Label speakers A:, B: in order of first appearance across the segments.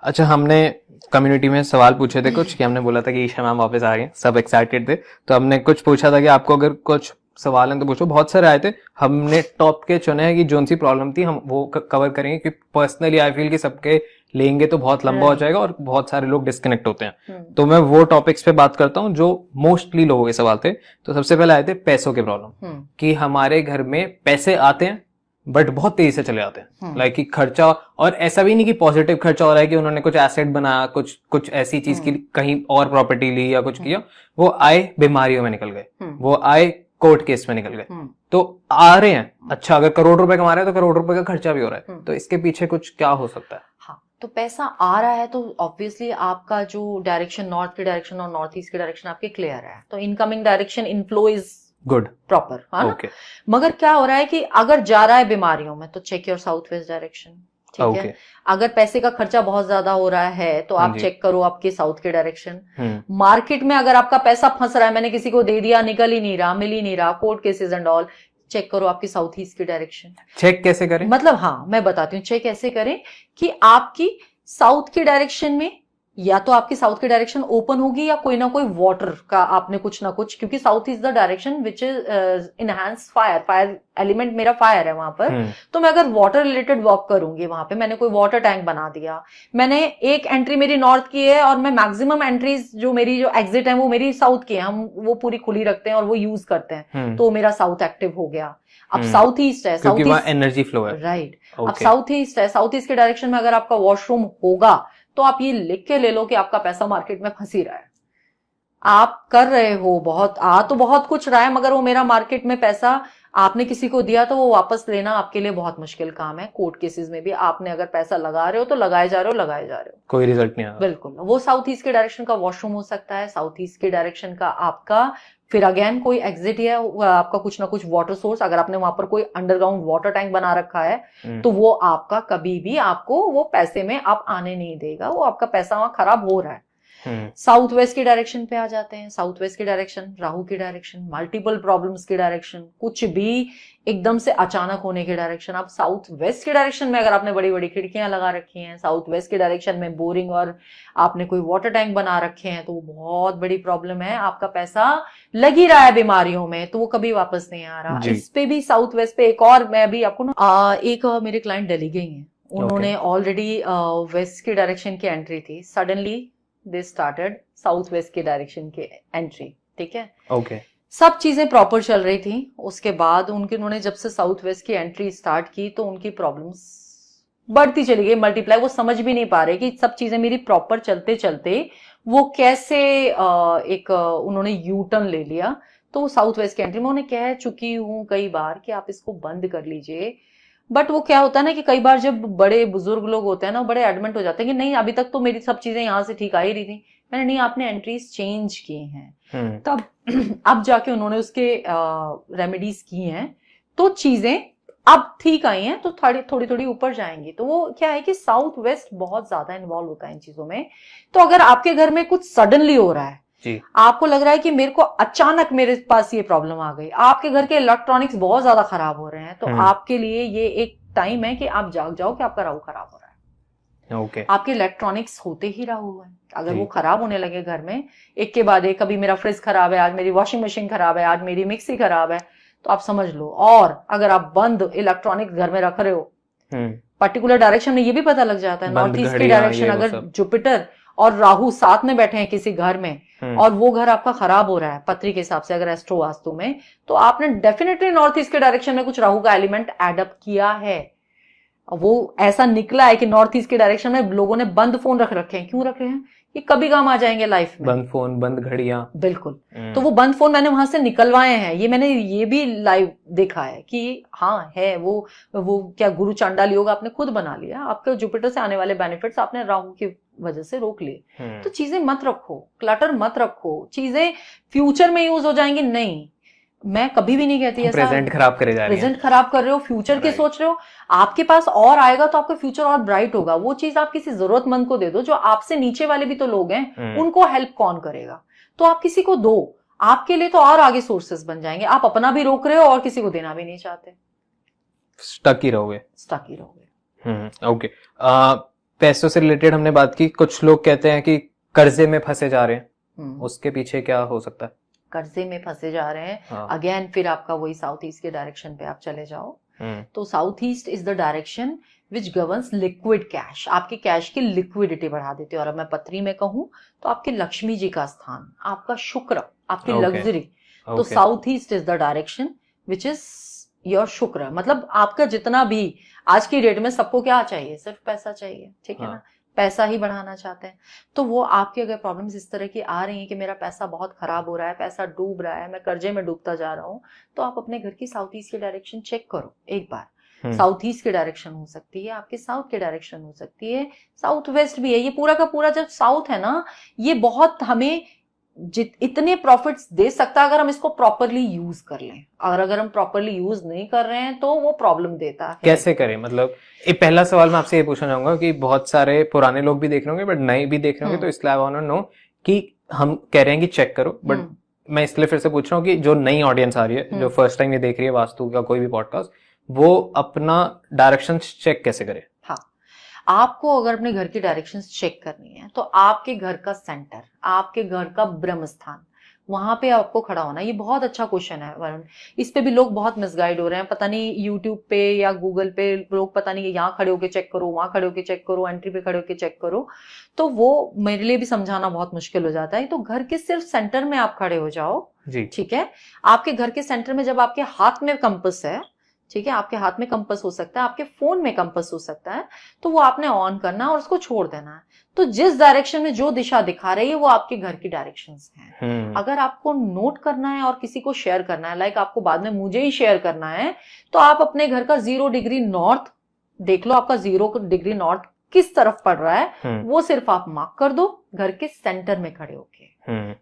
A: अच्छा, हमने कम्युनिटी में सवाल पूछे थे कुछ कि हमने बोला था कि ईशा मैम वापस आ रही हैं, सब एक्साइटेड थे, तो हमने कुछ पूछा था कि आपको अगर कुछ सवाल हैं तो पूछो। बहुत सारे आए थे, हमने टॉप के चुने हैं कि जोन सी प्रॉब्लम थी हम वो कवर करेंगे, क्योंकि पर्सनली आई फील कि सबके लेंगे तो बहुत लंबा हो जाएगा और बहुत सारे लोग डिस्कनेक्ट होते हैं। तो मैं वो टॉपिक्स पे बात करता हूँ जो मोस्टली लोगों के सवाल थे। तो सबसे पहले आए थे पैसों के प्रॉब्लम, कि हमारे घर में पैसे आते हैं बट बहुत तेजी से चले जाते हैं। लाइक कि खर्चा, और ऐसा भी नहीं कि पॉजिटिव खर्चा हो रहा है कि उन्होंने कुछ एसेट बनाया, कुछ ऐसी चीज की कहीं और प्रॉपर्टी ली या कुछ किया, वो आए बीमारियों में निकल गए, वो आए कोर्ट केस में निकल गए। तो आ रहे हैं, अच्छा अगर करोड़ रुपए कमा रहे हैं तो करोड़ रुपए का खर्चा भी हो रहा है। तो इसके पीछे कुछ क्या हो सकता है?
B: हाँ, तो पैसा आ रहा है तो ऑब्वियसली आपका जो डायरेक्शन, नॉर्थ की डायरेक्शन और नॉर्थ ईस्ट की डायरेक्शन आपके क्लियर है, तो incoming direction inflow is
A: good,
B: proper, है ना?
A: Okay.
B: मगर क्या हो रहा है कि अगर जा रहा है बीमारियों में तो check your south west direction, ठीक
A: Okay.
B: है? अगर पैसे का खर्चा बहुत ज्यादा हो रहा है तो आप चेक करो आपके साउथ के डायरेक्शन। मार्केट में अगर आपका पैसा फंस रहा है, मैंने किसी को दे दिया, निकल ही नहीं रहा, मिल ही नहीं रहा, court cases and all, check करो आपकी साउथ ईस्ट की डायरेक्शन।
A: चेक कैसे करें?
B: मतलब हाँ, मैं बताती हूँ चेक कैसे करें कि आपकी साउथ की डायरेक्शन में या तो आपकी साउथ की डायरेक्शन ओपन होगी या कोई ना कोई वाटर का आपने कुछ ना कुछ, क्योंकि south is the direction which is enhance fire, fire element मेरा फायर है वहां पर। तो मैं अगर वाटर रिलेटेड वर्क करूंगी, वहां पे मैंने कोई वाटर टैंक बना दिया, मैंने एक एंट्री मेरी नॉर्थ की है और मैं मैक्सिमम एंट्रीज जो मेरी जो एग्जिट है वो मेरी साउथ की है, हम वो पूरी खुली रखते हैं और वो यूज करते हैं, तो मेरा साउथ एक्टिव हो गया। अब साउथ ईस्ट है, साउथ ईस्ट
A: एनर्जी फ्लो है,
B: राइट। अब साउथ ईस्ट है, साउथ ईस्ट के डायरेक्शन में अगर आपका वॉशरूम होगा तो आप ये लिख के ले लो कि आपका पैसा मार्केट में फंसी रहा है। आप कर रहे हो बहुत, तो बहुत कुछ रहा है, मगर वो मेरा मार्केट में पैसा आपने किसी को दिया तो वो वापस लेना आपके लिए बहुत मुश्किल काम है। कोर्ट केसेस में भी आपने अगर पैसा लगा रहे हो तो लगाए जा रहे हो,
A: कोई रिजल्ट नहीं आ रहा।
B: बिल्कुल, वो साउथ ईस्ट के डायरेक्शन का वॉशरूम हो सकता है, साउथ ईस्ट के डायरेक्शन का आपका फिर अगेन कोई एग्जिट या आपका कुछ ना कुछ वाटर सोर्स, अगर आपने वहां पर कोई अंडरग्राउंड वाटर टैंक बना रखा है तो वो आपका कभी भी आपको वो पैसे में आप आने नहीं देगा, वो आपका पैसा वहां खराब हो रहा है। साउथ वेस्ट की डायरेक्शन पे आ जाते हैं। साउथ वेस्ट की डायरेक्शन राहु की डायरेक्शन, मल्टीपल प्रॉब्लम्स की डायरेक्शन, कुछ भी एकदम से अचानक होने की डायरेक्शन। आप साउथ वेस्ट की डायरेक्शन में अगर आपने बड़ी बड़ी खिड़कियां लगा रखी हैं, साउथ वेस्ट की डायरेक्शन में बोरिंग और आपने कोई वाटर टैंक बना रखे हैं, तो वो बहुत बड़ी प्रॉब्लम है। आपका पैसा लग ही रहा है बीमारियों में तो वो कभी वापस नहीं आ रहा। इस पे भी साउथ वेस्ट पे एक और, मैं भी आपको ना एक मेरे क्लाइंट दिल्ली गई हैं, उन्होंने ऑलरेडी वेस्ट की डायरेक्शन की एंट्री थी, suddenly they started south west के डायरेक्शन के एंट्री, ठीक है?
A: ओके,
B: सब चीजें प्रॉपर चल रही थी। उसके बाद उन्होंने जब से साउथ वेस्ट की एंट्री स्टार्ट की तो उनकी प्रॉब्लम्स बढ़ती चली गई, मल्टीप्लाई। वो समझ भी नहीं पा रहे कि सब चीजें मेरी प्रॉपर चलते चलते वो कैसे उन्होंने यू टर्न ले लिया। तो साउथ वेस्ट की एंट्री में उन्हें कह चुकी हूं कई बार कि आप इसको बंद कर लीजिए, बट वो क्या होता है ना कि कई बार जब बड़े बुजुर्ग लोग होते हैं ना, बड़े एडमेंट हो जाते हैं कि नहीं अभी तक तो मेरी सब चीजें यहाँ से ठीक आ ही रही थी। मैंने नहीं, आपने एंट्रीज चेंज की हैं, तब अब जाके उन्होंने उसके रेमेडीज की हैं, तो चीजें अब ठीक आई हैं, तो थोड़ी थोड़ी ऊपर जाएंगी। तो वो क्या है कि साउथ वेस्ट बहुत ज्यादा इन्वॉल्व होता है इन चीजों में। तो अगर आपके घर में कुछ सडनली हो रहा है, आपको लग रहा है कि मेरे को अचानक मेरे पास ये प्रॉब्लम आ गई, आपके घर के इलेक्ट्रॉनिक्स बहुत ज्यादा खराब हो रहे हैं, तो आपके लिए ये एक टाइम है कि आप जाग जाओ कि आपका राहु खराब हो रहा है।
A: Okay.
B: आपके इलेक्ट्रॉनिक्स होते ही राहु है, अगर वो खराब होने लगे घर में एक के बाद एक, कभी मेरा फ्रिज खराब है, आज मेरी वॉशिंग मशीन खराब है, आज मेरी मिक्सी खराब है, तो आप समझ लो। और अगर आप बंद इलेक्ट्रॉनिक्स घर में रख रहे हो पर्टिकुलर डायरेक्शन में, ये भी पता लग जाता है। नॉर्थ ईस्ट की डायरेक्शन अगर जुपिटर और राहु साथ में बैठे हैं किसी घर में और वो घर आपका खराब हो रहा है पत्री के हिसाब से, अगर एस्ट्रो वास्तु में, तो आपने डेफिनेटली नॉर्थ ईस्ट के डायरेक्शन में कुछ राहु का एलिमेंट एडअप किया है। वो ऐसा निकला है कि नॉर्थ ईस्ट के डायरेक्शन में लोगों ने बंद फोन रख रखे हैं। क्यों रखे हैं? ये कभी काम आ जाएंगे लाइफ में।
A: बंद फोन, बंद घड़ियां,
B: बिल्कुल। तो वो बंद फोन मैंने वहां से निकलवाए हैं, ये मैंने ये भी लाइव देखा है कि हाँ है वो क्या गुरु चांडाल योग आपने खुद बना लिया, आपके जुपिटर से आने वाले बेनिफिट्स आपने राहु की वजह से रोक लिए। तो चीजें मत रखो, क्लटर मत रखो, चीजें फ्यूचर में यूज हो जाएंगी। नहीं, मैं कभी भी नहीं कहती ऐसा
A: प्रेजेंट खराब करे जा रही है,
B: प्रेजेंट खराब कर रहे हो, फ्यूचर के सोच रहे हो। आपके पास और आएगा तो आपका फ्यूचर और ब्राइट होगा। वो चीज आप किसी जरूरतमंद को दे दो, जो आपसे नीचे वाले भी तो लोग हैं, उनको हेल्प कौन करेगा? तो आप किसी को दो, आपके लिए तो और आगे सोर्सेस बन जाएंगे। आप अपना भी रोक रहे हो और किसी को देना भी नहीं चाहते,
A: स्टक ही रहोगे।
B: स्टक ही रहोगे।
A: ओके, पैसों से रिलेटेड हमने बात की, कुछ लोग कहते हैं कि कर्जे में फंसे जा रहे हैं, उसके पीछे क्या हो सकता है?
B: कर्जे में फंसे जा रहे हैं,
A: हाँ।
B: अगेन फिर आपका वही साउथ ईस्ट के डायरेक्शन पे आप चले जाओ। तो south east is the direction which governs liquid cash, आपके कैश की लिक्विडिटी बढ़ा देते हैं। और अब मैं पत्री में कहूं तो आपके लक्ष्मी जी का स्थान, आपका शुक्र, आपकी लग्जरी। तो south east is the direction which is your शुक्र। मतलब आपका जितना भी आज की डेट में सबको क्या चाहिए, सिर्फ पैसा चाहिए, ठीक है ना, पैसा ही बढ़ाना चाहते हैं। तो वो आपकी अगर प्रॉब्लम्स इस तरह की आ रही हैं कि मेरा पैसा बहुत खराब हो रहा है, पैसा डूब रहा है, मैं कर्जे में डूबता जा रहा हूँ, तो आप अपने घर की साउथ ईस्ट की डायरेक्शन चेक करो एक बार। साउथ ईस्ट की डायरेक्शन हो सकती है, आपके साउथ की डायरेक्शन हो सकती है, साउथ वेस्ट भी है। ये पूरा का पूरा जब साउथ है ना, ये बहुत हमें इतने प्रॉफिट्स दे सकता है अगर हम इसको प्रॉपरली यूज कर लें। और अगर हम प्रॉपरली यूज नहीं कर रहे हैं तो वो प्रॉब्लम देता है।
A: कैसे करें? मतलब एक पहला सवाल मैं आपसे ये पूछना चाहूंगा कि बहुत सारे पुराने लोग भी देख रहे होंगे बट नए भी देख रहे होंगे, तो इसलिए आई वांट टू नो कि हम कह रहे हैं कि चेक करो, बट मैं इसलिए फिर से पूछ रहा हूँ कि जो नई ऑडियंस आ रही है, जो फर्स्ट टाइम ये देख रही है वास्तु का कोई भी पॉडकास्ट, वो अपना डायरेक्शन चेक कैसे करे?
B: हाँ, आपको अगर अपने घर की डायरेक्शंस चेक करनी है तो आपके घर का सेंटर, आपके घर का ब्रह्म स्थान, वहां पे आपको खड़ा होना। ये बहुत अच्छा क्वेश्चन है वरुण, इस पे भी लोग बहुत मिसगाइड हो रहे हैं। पता नहीं यूट्यूब पे या गूगल पे लोग पता नहीं यहाँ खड़े होके चेक करो, वहां खड़े होके चेक करो, एंट्री पे खड़े होके चेक करो, तो वो मेरे लिए भी समझाना बहुत मुश्किल हो जाता है। तो घर के सिर्फ सेंटर में आप खड़े हो जाओ जी, ठीक है। आपके घर के सेंटर में जब आपके हाथ में कंपास है, ठीक है, आपके हाथ में कंपास हो सकता है, आपके फोन में कंपास हो सकता है, तो वो आपने ऑन करना है और उसको छोड़ देना है। तो जिस डायरेक्शन में जो दिशा दिखा रही है वो आपके घर की डायरेक्शंस हैं। अगर आपको नोट करना है और किसी को शेयर करना है, लाइक आपको बाद में मुझे ही शेयर करना है, तो आप अपने घर का 0 डिग्री नॉर्थ देख लो, आपका 0 डिग्री नॉर्थ किस तरफ पड़ रहा है, वो सिर्फ आप मार्क कर दो घर के सेंटर में खड़े होके,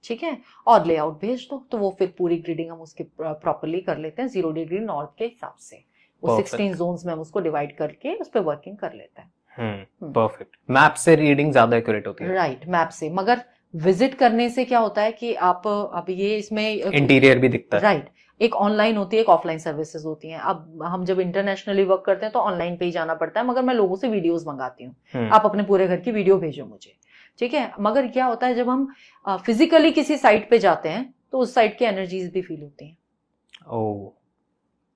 B: ठीक है, और लेआउट भेज दो। तो वो फिर पूरी ग्रिडिंग हम उसकी प्रॉपर्ली कर लेते हैं 0 डिग्री नॉर्थ के हिसाब से। वो 16 जोन्स में हम उसको डिवाइड करके उस पर वर्किंग कर लेते हैं।
A: परफेक्ट। मैप से रीडिंग ज्यादा एक्यूरेट होती है।
B: राइट, मैप से। मगर विजिट करने से क्या होता है कि आप अब ये इसमें
A: इंटीरियर भी दिखता है।
B: राइट, एक ऑनलाइन होती है, एक ऑफलाइन सर्विसेज होती हैं। अब हम जब इंटरनेशनली वर्क करते हैं तो ऑनलाइन पे ही जाना पड़ता है, मगर मैं लोगों से वीडियोस मंगाती हूँ, आप अपने पूरे घर की वीडियो भेजो मुझे, ठीक है। मगर क्या होता है जब हम फिजिकली किसी साइट पे जाते हैं तो उस साइट की एनर्जीज भी फील होती हैं।
A: ओह,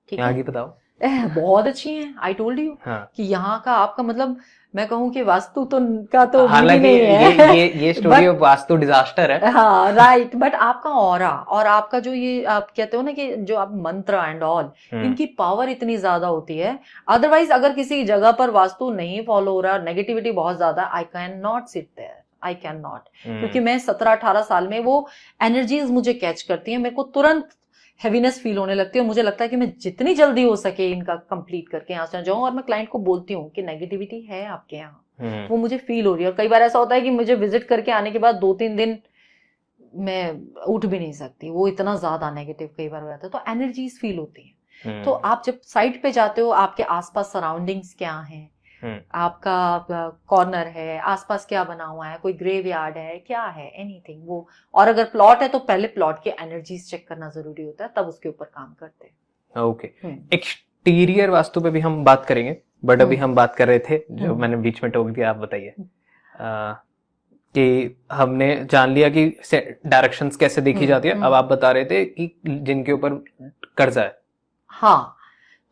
B: ठीक
A: है, आगे बताओ।
B: बहुत अच्छी हैं, आई टोल्ड यू कि यहाँ का आपका मतलब मैं कहूँ कि वास्तु तो का तो
A: हालांकि
B: नहीं है,
A: ये स्टूडियो वास्तु डिजास्टर है।
B: हाँ राइट, बट आपका ऑरा और आपका जो ये आप कहते हो ना कि जो आप मंत्र एंड ऑल, इनकी पावर इतनी ज्यादा होती है। अदरवाइज अगर किसी जगह पर वास्तु नहीं फॉलो हो रहा, नेगेटिविटी बहुत ज्यादा, I can not sit there, I can not, क्योंकि मैं 17-18 साल में वो एनर्जीज मुझे कैच करती है, मेरे को तुरंत हैवीनेस फील होने लगती है और मुझे लगता है कि मैं जितनी जल्दी हो सके इनका कंप्लीट करके यहाँ से जाऊं। और मैं क्लाइंट को बोलती हूँ कि नेगेटिविटी है आपके यहाँ, वो मुझे फील हो रही है। और कई बार ऐसा होता है कि मुझे विजिट करके आने के बाद 2-3 दिन मैं उठ भी नहीं सकती, वो इतना ज्यादा नेगेटिव कई बार हो जाता है। तो एनर्जीज फील होती है। तो आप जब साइट पे जाते हो, आपके आसपास सराउंडिंग्स क्या हैं, आपका कॉर्नर है, आसपास क्या बना हुआ है, कोई ग्रेवयार्ड है, क्या है, एनीथिंग वो। और अगर प्लॉट है तो पहले प्लॉट के एनर्जीज चेक करना जरूरी होता है, तब उसके ऊपर काम करते हैं।
A: ओके, एक्सटीरियर वास्तु पे भी हम बात करेंगे, बट अभी हम बात कर रहे थे, जो मैंने बीच में टोक दिया, आप बताइए कि हमने जान लिया कि डायरेक्शंस कैसे देखी जाती है। अब आप बता रहे थे कि जिनके ऊपर कर्जा है,
B: हाँ,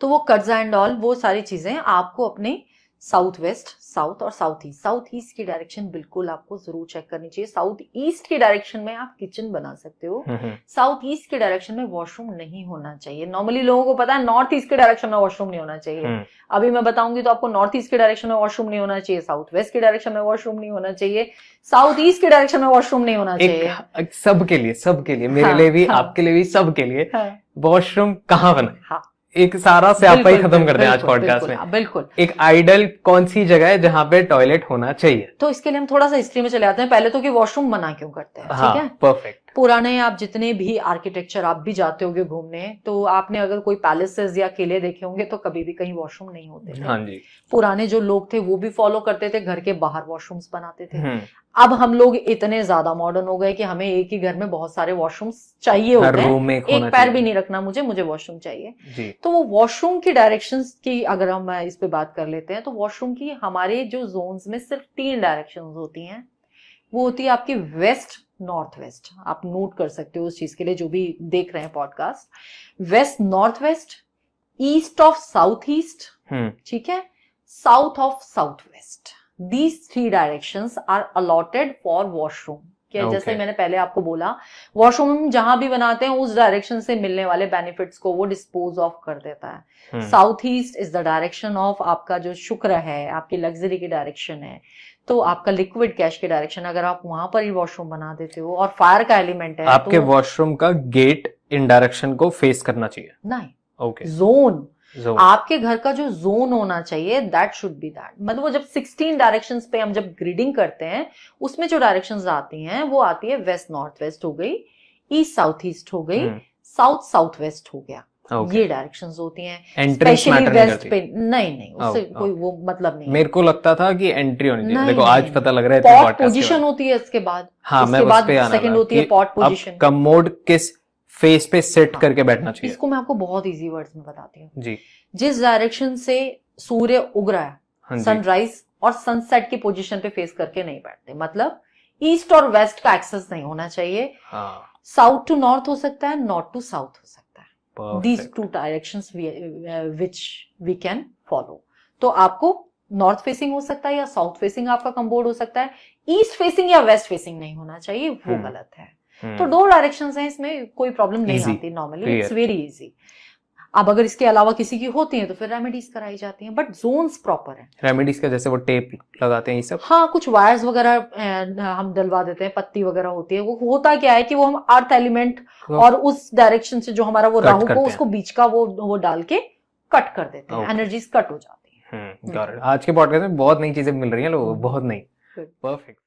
B: तो वो कर्जा एंड ऑल, वो सारी चीजें आपको अपने साउथ वेस्ट, साउथ और साउथ ईस्ट की डायरेक्शन बिल्कुल आपको जरूर चेक करनी चाहिए। साउथ ईस्ट की डायरेक्शन में आप किचन बना सकते हो, साउथ ईस्ट की डायरेक्शन में वॉशरूम नहीं होना चाहिए। नॉर्मली लोगों को पता है नॉर्थ ईस्ट के डायरेक्शन में वॉशरूम नहीं होना चाहिए, अभी मैं बताऊंगी तो आपको नॉर्थ ईस्ट के डायरेक्शन में वॉशरूम नहीं होना चाहिए, साउथ वेस्ट के डायरेक्शन में वॉशरूम नहीं होना चाहिए, साउथ ईस्ट के डायरेक्शन में वॉशरूम नहीं होना चाहिए।
A: सबके लिए मेरे लिए भी, आपके लिए भी, सबके लिए वॉशरूम कहाँ बना, एक सारा स्यापा ही खत्म कर दें आज पॉडकास्ट में।
B: बिल्कुल,
A: एक आइडल कौन सी जगह है जहाँ पे टॉयलेट होना चाहिए।
B: तो इसके लिए हम थोड़ा सा हिस्ट्री में चले आते हैं पहले तो, कि वॉशरूम मना क्यों करते हैं। ठीक है,
A: परफेक्ट।
B: पुराने आप जितने भी आर्किटेक्चर आप भी जाते होगे घूमने, तो आपने अगर कोई पैलेसेस या किले देखे होंगे तो कभी भी कहीं वॉशरूम नहीं होते थे।
A: हाँ जी।
B: पुराने जो लोग थे वो भी फॉलो करते थे, घर के बाहर वॉशरूम्स बनाते थे।
A: हम्म।
B: अब हम लोग इतने ज्यादा मॉडर्न हो गए कि हमें एक ही घर में बहुत सारे वॉशरूम्स चाहिए
A: हर
B: होते
A: रूम में
B: हैं,
A: एक होना
B: एक पैर भी
A: चाहिए।
B: नहीं रखना मुझे वॉशरूम चाहिए।
A: जी।
B: तो वो वॉशरूम की डायरेक्शंस की अगर हम इस पे बात कर लेते हैं, तो वॉशरूम की हमारे जो जोन्स में सिर्फ 3 डायरेक्शंस होती हैं। वो होती है आपकी वेस्ट नॉर्थ वेस्ट। आप नोट कर सकते हो उस चीज के लिए जो भी देख रहे हैं podcast. West north west, east of south east, ठीक है, south of south west. These 3 directions are allotted for washroom. क्या जैसे
A: Okay.
B: मैंने पहले आपको बोला, वॉशरूम हम जहां भी बनाते हैं उस डायरेक्शन से मिलने वाले बेनिफिट्स को वो डिस्पोज ऑफ कर देता है। South east is the direction of आपका जो शुक्र है, आपकी लग्जरी की डायरेक्शन है, तो आपका लिक्विड कैश की डायरेक्शन। अगर आप वहां पर ही वॉशरूम बना देते हो और फायर का एलिमेंट है,
A: आपके
B: तो
A: वॉशरूम का गेट इन डायरेक्शन को फेस करना चाहिए।
B: नहीं,
A: ओके।
B: Zone,
A: zone.
B: आपके घर का जो जोन होना चाहिए दैट शुड बी दैट। मतलब वो जब 16 डायरेक्शंस पे हम जब ग्रिडिंग करते हैं, उसमें जो डायरेक्शंस आती हैं वो आती है वेस्ट नॉर्थ वेस्ट हो गई, ईस्ट साउथ ईस्ट हो गई, साउथ साउथ वेस्ट हो गया।
A: Okay.
B: ये डायरेक्शंस होती हैं।
A: एंट्रेंस
B: स्पेशली
A: मैटर नहीं
B: वेस्ट
A: करती।
B: पे नहीं, उससे
A: Oh,
B: कोई वो मतलब नहीं है।
A: मेरे को लगता था कि एंट्री होनी चाहिए।
B: नहीं,
A: देखो
B: नहीं,
A: आज पता लग रहा है
B: पॉट
A: podcast के
B: पोजीशन
A: बाद।
B: होती है इसके बाद।
A: हाँ, मैं
B: इसके
A: उस
B: बाद
A: पे आना
B: सेकंड
A: था
B: होती है
A: कि
B: पॉट
A: अब
B: पोजीशन।
A: कमोड किस फेस पे सेट
B: हाँ,
A: करके बैठना चाहिए।
B: इसको मैं आपको बहुत इजी वर्ड्स में बताती हूँ।
A: जी।
B: जिस डायरेक्शन से सूर्य उग रहा है,
A: हाँ जी।
B: सनराइज और सनसेट की पोजीशन पे फेस करके नहीं बैठते। मतलब ईस्ट और वेस्ट का एक्सेस नहीं होना चाहिए।
A: हाँ।
B: साउथ टू नॉर्थ हो सकता है, नॉर्थ टू साउथ हो सकता है।
A: Perfect.
B: These 2 directions which we can follow. तो आपको नॉर्थ फेसिंग हो सकता है या साउथ फेसिंग आपका कमोड हो सकता है। ईस्ट फेसिंग या वेस्ट फेसिंग नहीं होना चाहिए, वो गलत है। तो 2 डायरेक्शंस हैं, इसमें कोई प्रॉब्लम नहीं
A: Easy.
B: आती नॉर्मली, इट्स वेरी इजी। अब अगर इसके अलावा किसी की होती है तो फिर रेमेडीज कराई जाती हैं, बट जोन्स प्रॉपर है।
A: रेमेडीज का जैसे वो टेप लगाते हैं ये सब।
B: हाँ, कुछ वायर्स वगैरह हम डलवा देते हैं, पत्ती वगैरह होती है। वो होता क्या है कि वो हम अर्थ एलिमेंट और उस डायरेक्शन से जो हमारा वो राहु को उसको बीच का वो डाल के कट कर देते हैं, एनर्जीज कट हो जाती है।
A: got it. आज के पॉडकास्ट में बहुत नई चीजें मिल रही हैं लोगों को, बहुत नई। परफेक्ट।